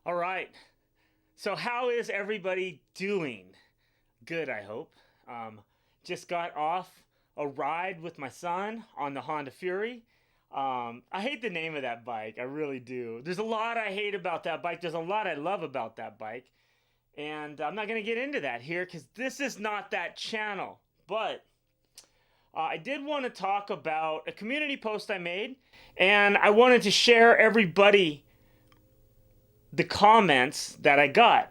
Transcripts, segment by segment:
All right. So, how is everybody doing? Good, I hope. Um, just got off a ride with my son on the Honda Fury. I hate the name of that bike. I really do. There's a lot I hate about that bike. There's a lot I love about that bike. And I'm not going to get into that here because this is not that channel. But I did want to talk about a community post I made. And I wanted to share everybody the comments that I got.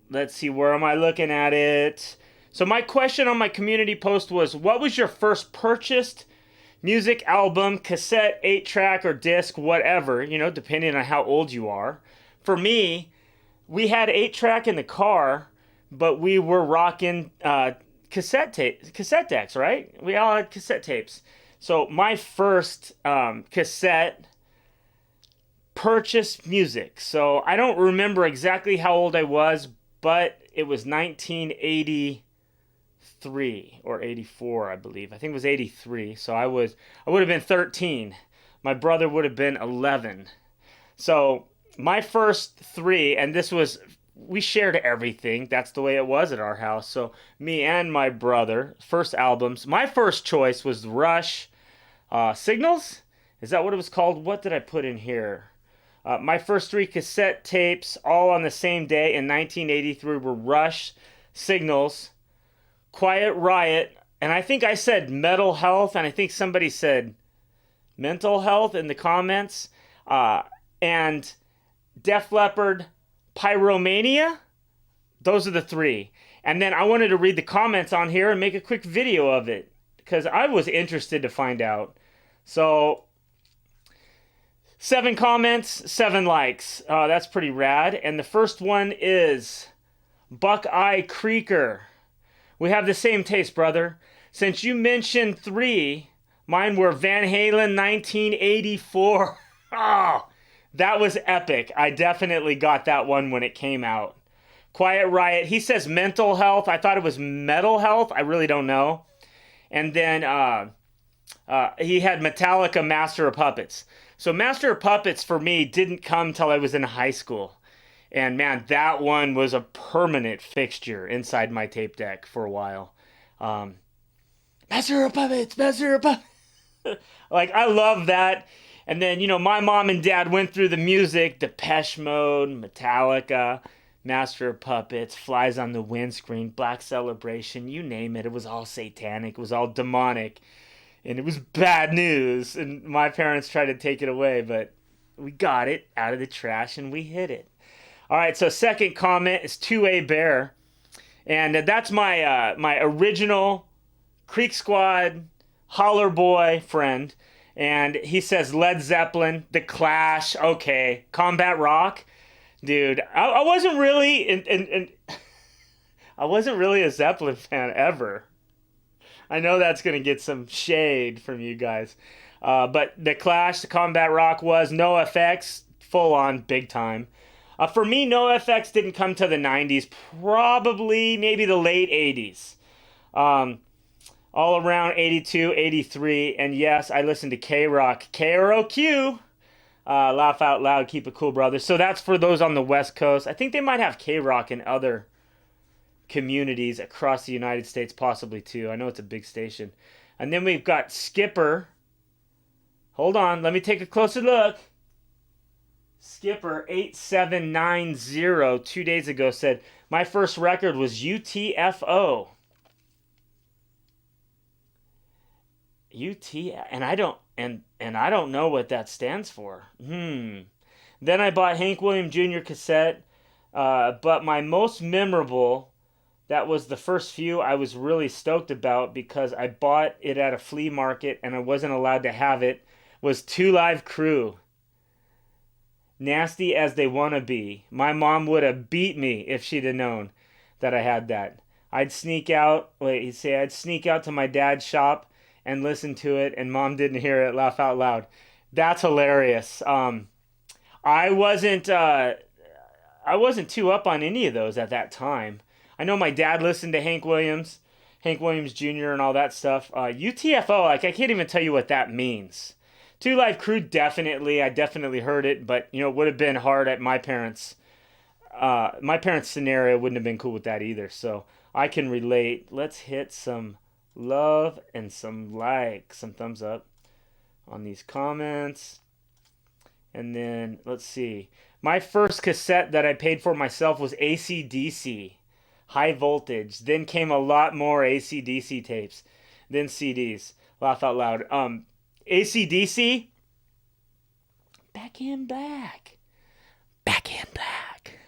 Let's see, where am I looking at it? So, my question on my community post was, what was your first purchased music album, cassette, 8 track, or disc, whatever, depending on how old you are? For me, we had 8 track in the car, but we were rocking cassette decks, right? We all had cassette tapes. So, my first cassette purchased music. So I don't remember exactly how old I was, but it was 1983 or 84, I believe. I think it was 83. So I would have been 13. My brother would have been 11. So my first three, and this was we shared everything. That's the way it was at our house. So me and my brother, first albums. My first choice was Rush, Signals. Is that what it was called? What did I put in here? My first three cassette tapes, all on the same day in 1983, were Rush, Signals, Quiet Riot, and I think I said Metal Health, and I think somebody said Mental Health in the comments, and Def Leppard, Pyromania. Those are the three. And then I wanted to read the comments on here and make a quick video of it because I was interested to find out. So 7 comments, 7 likes. That's pretty rad. And the first one is Buckeye Creeker. We have the same taste, brother. Since you mentioned 3, mine were Van Halen 1984. Oh, that was epic. I definitely got that one when it came out. Quiet Riot. He says Mental Health. I thought it was Metal Health. I really don't know. And then he had Metallica Master of Puppets. So Master of Puppets for me didn't come till I was in high school. And man, that one was a permanent fixture inside my tape deck for a while. Um, Master of Puppets, Master of Puppets. Like, I love that. And then, my mom and dad went through the music, Depeche Mode, Metallica, Master of Puppets, Flies on the Windscreen, Black Celebration, you name it. It was all satanic. It was all demonic. And it was bad news. And my parents tried to take it away, but we got it out of the trash and we hid it. All right, so second comment is 2A Bear. And that's my original Creek Squad Holler Boy friend. And he says Led Zeppelin, The Clash, okay, Combat Rock. Dude, I wasn't really I wasn't really a Zeppelin fan ever. I know that's going to get some shade from you guys. But The Clash, the Combat Rock was NoFX, full on, big time. For me, NoFX didn't come to the 90s, probably maybe the late 80s. All around 82, 83. And yes, I listened to K-Rock, KROQ. Laugh out loud, keep it cool, brother. So that's for those on the West Coast. I think they might have K-Rock in other communities across the United States, possibly too. I know it's a big station. And then we've got Skipper. Hold on, let me take a closer look. Skipper 8790 2 days ago said, my first record was UTFO. And I don't know what that stands for. Then I bought Hank Williams Jr. cassette, but my most memorable, that was the first few I was really stoked about because I bought it at a flea market and I wasn't allowed to have it, was Two Live Crew. Nasty as They Wanna Be. My mom would have beat me if she'd have known that I had that. I'd sneak out to my dad's shop and listen to it, and mom didn't hear it, laugh out loud. That's hilarious. I wasn't too up on any of those at that time. I know my dad listened to Hank Williams Jr. and all that stuff. UTFO, like, I can't even tell you what that means. Two Live Crew, definitely. I definitely heard it, but you know, it would have been hard at my parents'. My parents' scenario wouldn't have been cool with that either. So I can relate. Let's hit some love and some like, some thumbs up on these comments. And then let's see. My first cassette that I paid for myself was AC/DC, High Voltage. Then came a lot more AC/DC tapes, then CDs. Laugh out loud. AC/DC, Back in Black. Back in Black.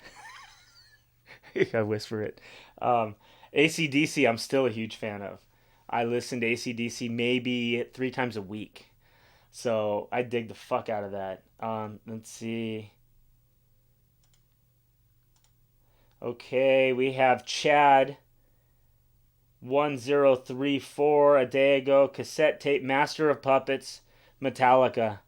I whisper it. AC/DC, I'm still a huge fan of. I listen to AC/DC maybe 3 times a week. So I dig the fuck out of that. Let's see. Okay, we have Chad 1034 a day ago. Cassette tape, Master of Puppets, Metallica.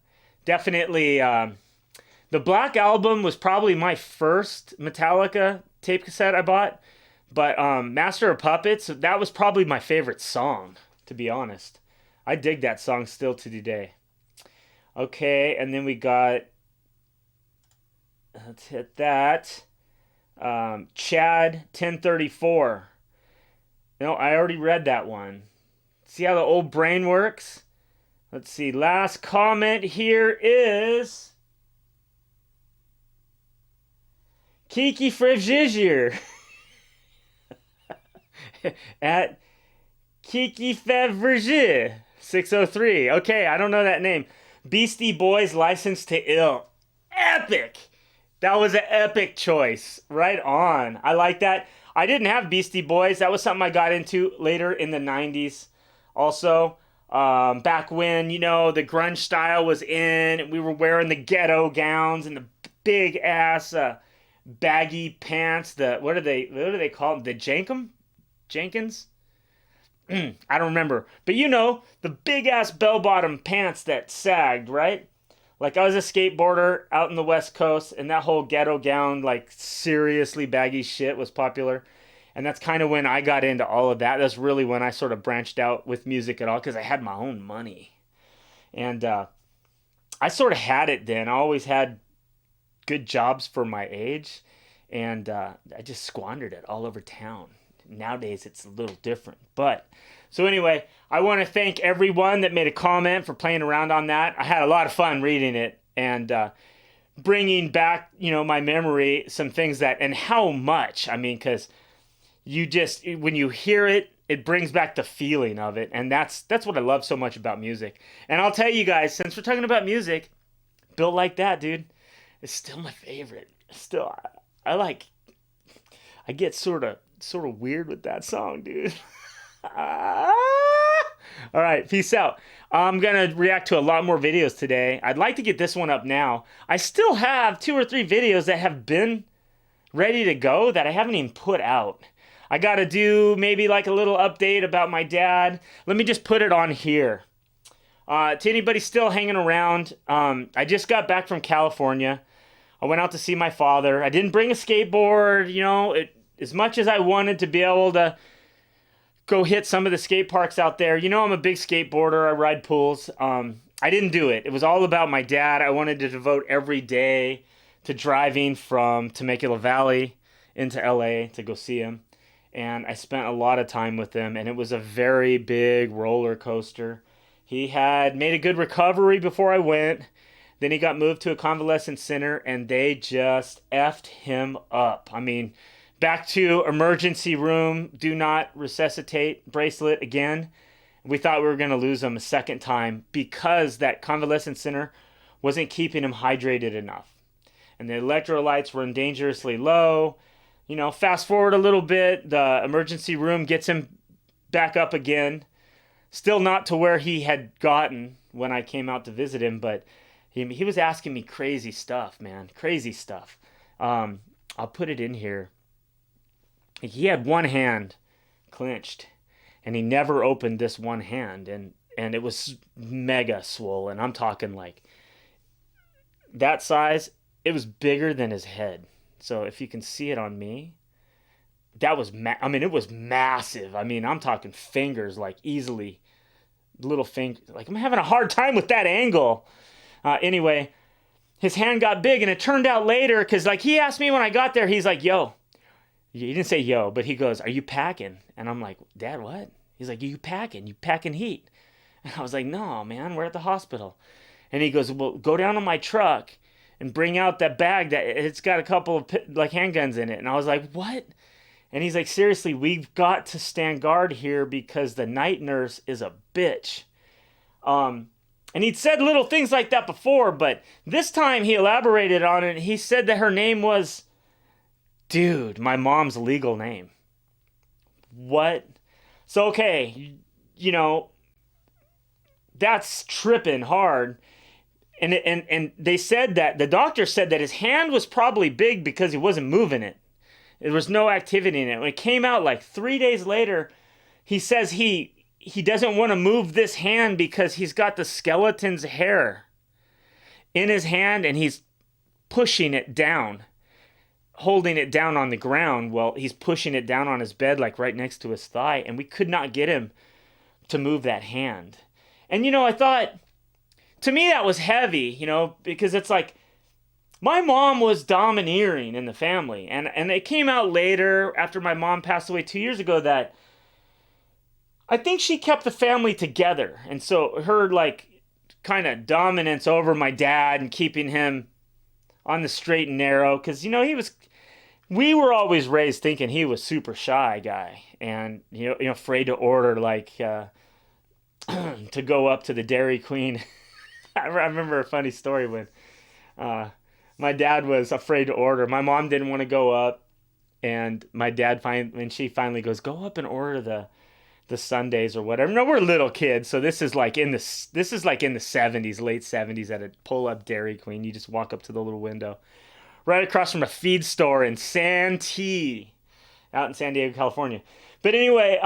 Definitely. The Black Album was probably my first Metallica tape cassette I bought. But Master of Puppets, that was probably my favorite song, to be honest. I dig that song still to today. Okay, and then we got, let's hit that. Chad 1034. No, I already read that one. See how the old brain works? Let's see. Last comment here is Kiki Frevzizier at Kiki Frevzizier 603. Okay, I don't know that name. Beastie Boys, License to Ill. Epic! That was an epic choice. Right on. I like that. I didn't have Beastie Boys. That was something I got into later in the 90s. Also, back when, you know, the grunge style was in, and we were wearing the ghetto gowns and the big ass baggy pants. What do they call them? The Jenkins? I don't remember. But you know, the big ass bell bottom pants that sagged, right? Like, I was a skateboarder out in the West Coast, and that whole ghetto gown, like, seriously baggy shit was popular. And that's kind of when I got into all of that. That's really when I sort of branched out with music at all, because I had my own money. And I sort of had it then. I always had good jobs for my age, and I just squandered it all over town. Nowadays, it's a little different. But, so anyway, I want to thank everyone that made a comment for playing around on that. I had a lot of fun reading it and bringing back, you know, my memory, some things that, and how much. I mean, because you just, when you hear it, it brings back the feeling of it. And that's what I love so much about music. And I'll tell you guys, since we're talking about music, Built Like That, dude, is still my favorite. Still, I get sort of weird with that song, dude. All right, peace out. I'm gonna react to a lot more videos today. I'd like to get this one up now. I still have 2 or 3 videos that have been ready to go that I haven't even put out. I gotta do maybe like a little update about my dad. Let me just put it on here. To anybody still hanging around, I just got back from California. I went out to see my father. I didn't bring a skateboard, you know, as much as I wanted to be able to go hit some of the skate parks out there. You know, I'm a big skateboarder. I ride pools. I didn't do it. It was all about my dad. I wanted to devote every day to driving from Temecula Valley into LA to go see him. And I spent a lot of time with him, and it was a very big roller coaster. He had made a good recovery before I went. Then he got moved to a convalescent center, and they just effed him up. I mean, back to emergency room, do not resuscitate bracelet again. We thought we were going to lose him a second time because that convalescent center wasn't keeping him hydrated enough. And the electrolytes were dangerously low. You know, fast forward a little bit, the emergency room gets him back up again. Still not to where he had gotten when I came out to visit him, but he was asking me crazy stuff, man. Crazy stuff. I'll put it in here. He had one hand clenched, and he never opened this one hand, and it was mega swollen. I'm talking like that size. It was bigger than his head. So if you can see it on me, that was, it was massive. I mean, I'm talking fingers like easily little finger. Like, I'm having a hard time with that angle. Anyway, his hand got big, and it turned out later, because like he asked me when I got there, he's like, yo. He didn't say yo, but he goes, are you packing? And I'm like, Dad, what? He's like, you packing? You packing heat? And I was like, no, man, we're at the hospital. And he goes, well, go down to my truck and bring out that bag that it's got a couple of like handguns in it. And I was like, what? And he's like, seriously, we've got to stand guard here because the night nurse is a bitch. And he'd said little things like that before, but this time he elaborated on it. He said that her name was, dude, my mom's legal name. What? So, okay, you know, that's tripping hard. And they said that, the doctor said that his hand was probably big because he wasn't moving it. There was no activity in it. When it came out like 3 days later, he says he doesn't want to move this hand because he's got the skeleton's hair in his hand and he's pushing it down, holding it down on the ground. Well, he's pushing it down on his bed, like right next to his thigh, and we could not get him to move that hand. And, you know, I thought, to me, that was heavy, you know, because it's like, my mom was domineering in the family. And it came out later, after my mom passed away 2 years ago, that I think she kept the family together. And so her, like, kind of dominance over my dad and keeping him on the straight and narrow, because, you know, we were always raised thinking he was super shy guy and, you know, afraid to order, like, to go up to the Dairy Queen. I remember a funny story when my dad was afraid to order. My mom didn't want to go up, and my dad when she finally goes, go up and order the sundaes or whatever. No, we're little kids, so this is like in the 70s, late 70s, at a pull-up Dairy Queen. You just walk up to the little window, right across from a feed store in Santee, out in San Diego, California. But anyway,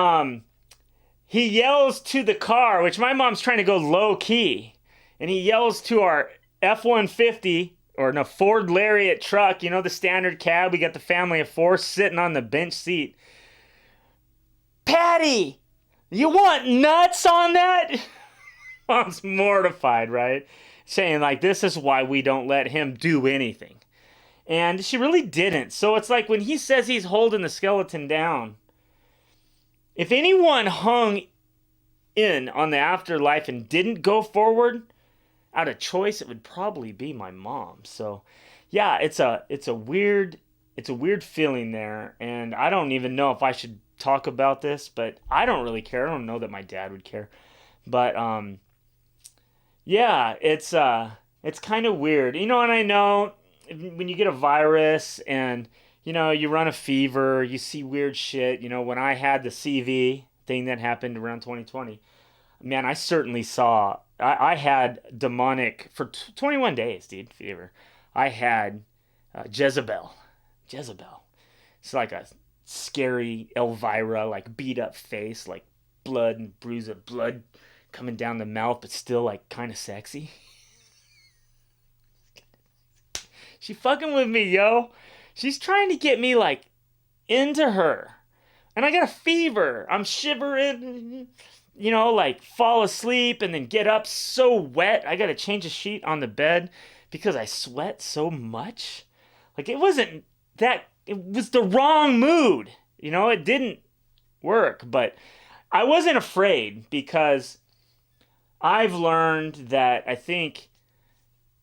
he yells to the car, which my mom's trying to go low key, and he yells to our F-150, or no, Ford Lariat truck, you know, the standard cab. We got the family of four sitting on the bench seat. Patty, you want nuts on that? Mom's mortified, right? Saying like, this is why we don't let him do anything. And she really didn't. So it's like when he says he's holding the skeleton down, if anyone hung in on the afterlife and didn't go forward out of choice, it would probably be my mom. So yeah, it's a weird feeling there, and I don't even know if I should talk about this, but I don't really care. I don't know that my dad would care. But yeah, it's kind of weird. You know, and I know when you get a virus and, you know, you run a fever, you see weird shit. You know, when I had the CV thing that happened around 2020, man, I certainly saw, I had demonic, for 21 days, dude, fever. I had Jezebel. It's like a scary Elvira, like beat up face, like blood and bruise of blood coming down the mouth, but still like kind of sexy. She fucking with me, yo. She's trying to get me like into her. And I got a fever. I'm shivering, you know, like fall asleep and then get up so wet. I got to change a sheet on the bed because I sweat so much. Like it was the wrong mood. You know, it didn't work, but I wasn't afraid because I've learned that I think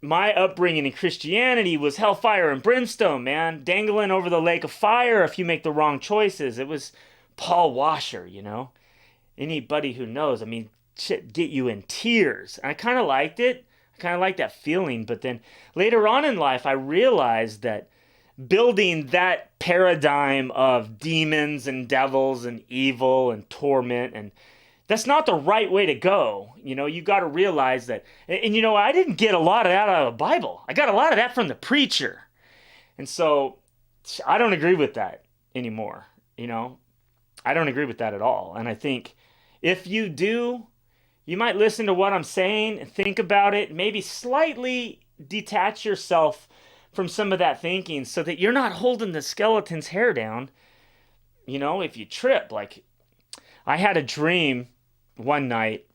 my upbringing in Christianity was hellfire and brimstone, man. Dangling over the lake of fire if you make the wrong choices. It was Paul Washer, you know. Anybody who knows, I mean, shit, get you in tears. And I kind of liked it. I kind of liked that feeling. But then later on in life, I realized that building that paradigm of demons and devils and evil and torment, and that's not the right way to go. You know, you got to realize that. And you know, I didn't get a lot of that out of the Bible. I got a lot of that from the preacher. And so I don't agree with that anymore. You know, I don't agree with that at all. And I think if you do, you might listen to what I'm saying and think about it, maybe slightly detach yourself from some of that thinking so that you're not holding the skeleton's hair down. You know, if you trip, like I had a dream one night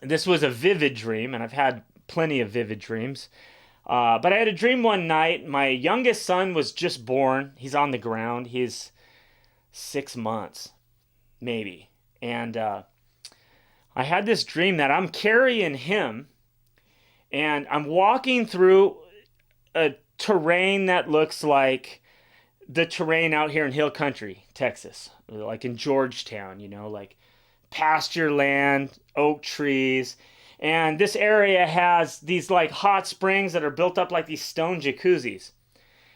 This was a vivid dream, and I've had plenty of vivid dreams. But I had a dream one night. My youngest son was just born. He's on the ground. He's 6 months, maybe. And I had this dream that I'm carrying him, and I'm walking through a terrain that looks like the terrain out here in Hill Country, Texas, like in Georgetown, like pasture land, oak trees. And this area has these like hot springs that are built up like these stone jacuzzis.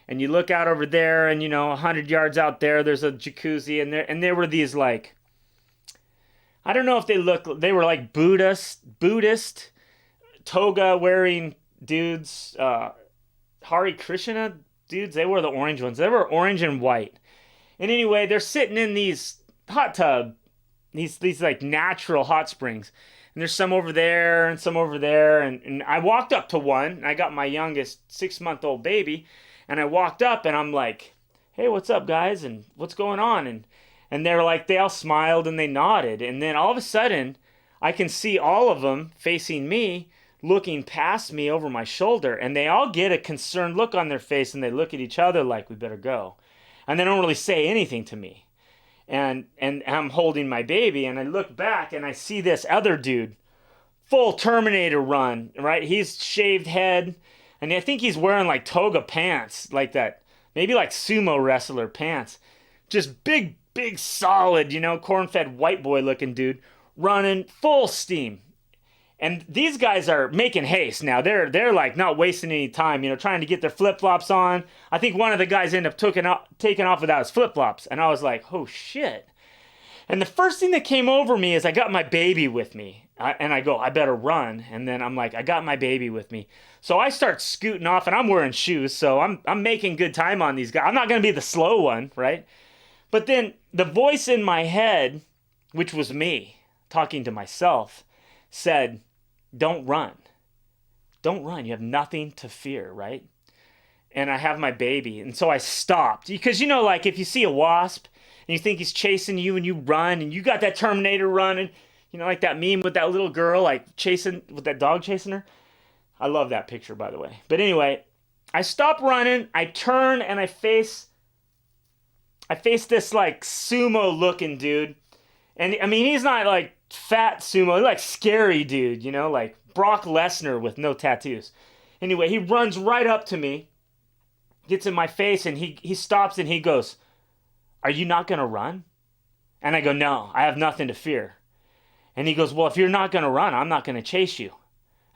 And you look out over there and 100 yards out there, there's a jacuzzi, and there were these like, I don't know if they were like Buddhist toga wearing dudes, Hare Krishna dudes. They were the orange ones. They were orange and white. And anyway, they're sitting in these hot tub, these like natural hot springs. And there's some over there and some over there. And I walked up to one, and I got my youngest 6-month-old baby, and I walked up and I'm like, hey, what's up, guys? And what's going on? And they're like, they all smiled and they nodded. And then all of a sudden, I can see all of them facing me, looking past me over my shoulder. And they all get a concerned look on their face, and they look at each other like, we better go. And they don't really say anything to me. And I'm holding my baby, and I look back and I see this other dude, full Terminator run, right? He's shaved head, and I think he's wearing like toga pants, like that, maybe like sumo wrestler pants. Just big, solid, corn-fed white boy looking dude, running full steam. And these guys are making haste now. They're like not wasting any time, trying to get their flip-flops on. I think one of the guys ended up taking off without his flip-flops. And I was like, oh shit. And the first thing that came over me is I got my baby with me. And I go, I better run. And then I'm like, I got my baby with me. So I start scooting off, and I'm wearing shoes. So I'm making good time on these guys. I'm not going to be the slow one, right? But then the voice in my head, which was me talking to myself, said, don't run. Don't run. You have nothing to fear, right? And I have my baby. And so I stopped. Because, like if you see a wasp and you think he's chasing you and you run and you got that Terminator running, like that meme with that little girl, like chasing, with that dog chasing her. I love that picture, by the way. But anyway, I stop running. I turn and I face this like sumo looking dude. And I mean, he's not like fat sumo, he's like scary dude, like Brock Lesnar with no tattoos. Anyway, he runs right up to me, gets in my face, and he stops and he goes, are you not going to run? And I go, no, I have nothing to fear. And he goes, well, if you're not going to run, I'm not going to chase you.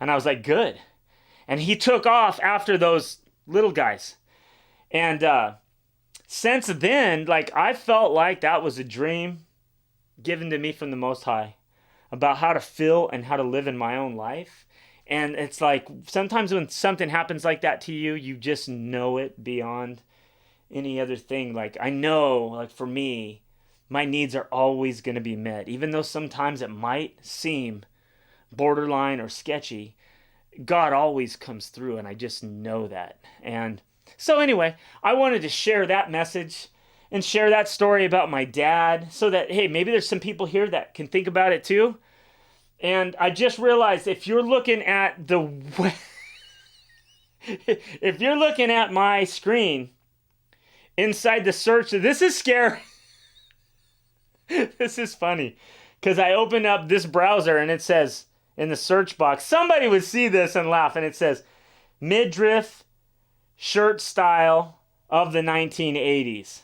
And I was like, good. And he took off after those little guys. And since then, like, I felt like that was a dream given to me from the Most High about how to feel and how to live in my own life. And it's like sometimes when something happens like that to you, you just know it beyond any other thing. Like I know, like for me, my needs are always going to be met. Even though sometimes it might seem borderline or sketchy, God always comes through, and I just know that. And so anyway, I wanted to share that message and share that story about my dad so that, hey, maybe there's some people here that can think about it too. And I just realized if you're looking at if you're looking at my screen inside the search, this is scary. This is funny because I opened up this browser and it says in the search box, somebody would see this and laugh, and it says midriff shirt style of the 1980s.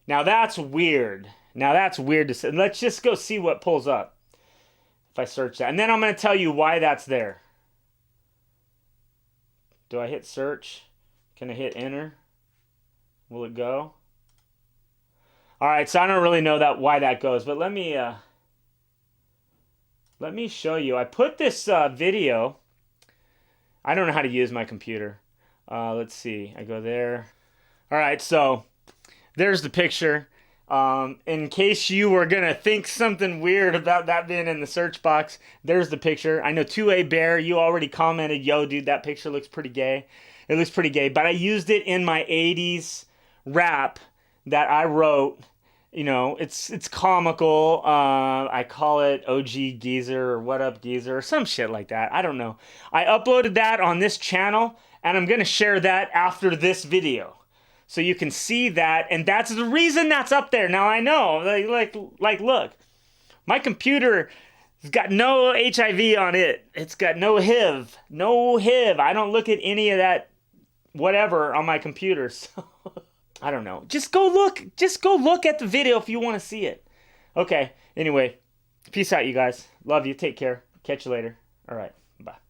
Now that's weird. To say. Let's just go see what pulls up if I search that. And then I'm going to tell you why that's there. Do I hit search? Can I hit enter? Will it go? All right, so I don't really know why that goes, but let me show you. I put this video. I don't know how to use my computer. Let's see. I go there. All right, so there's the picture. In case you were going to think something weird about that being in the search box, there's the picture. I know 2A Bear, you already commented, yo, dude, that picture looks pretty gay. It looks pretty gay, but I used it in my 80s rap that I wrote You know, it's comical. I call it OG Geezer or What Up Geezer or some shit like that. I don't know. I uploaded that on this channel, and I'm gonna share that after this video, so you can see that. And that's the reason that's up there. Now I know, look, my computer has got no HIV on it. It's got no HIV, no HIV. I don't look at any of that whatever on my computer. So I don't know. Just go look. Just go look at the video if you want to see it. Okay. Anyway, peace out, you guys. Love you. Take care. Catch you later. All right. Bye.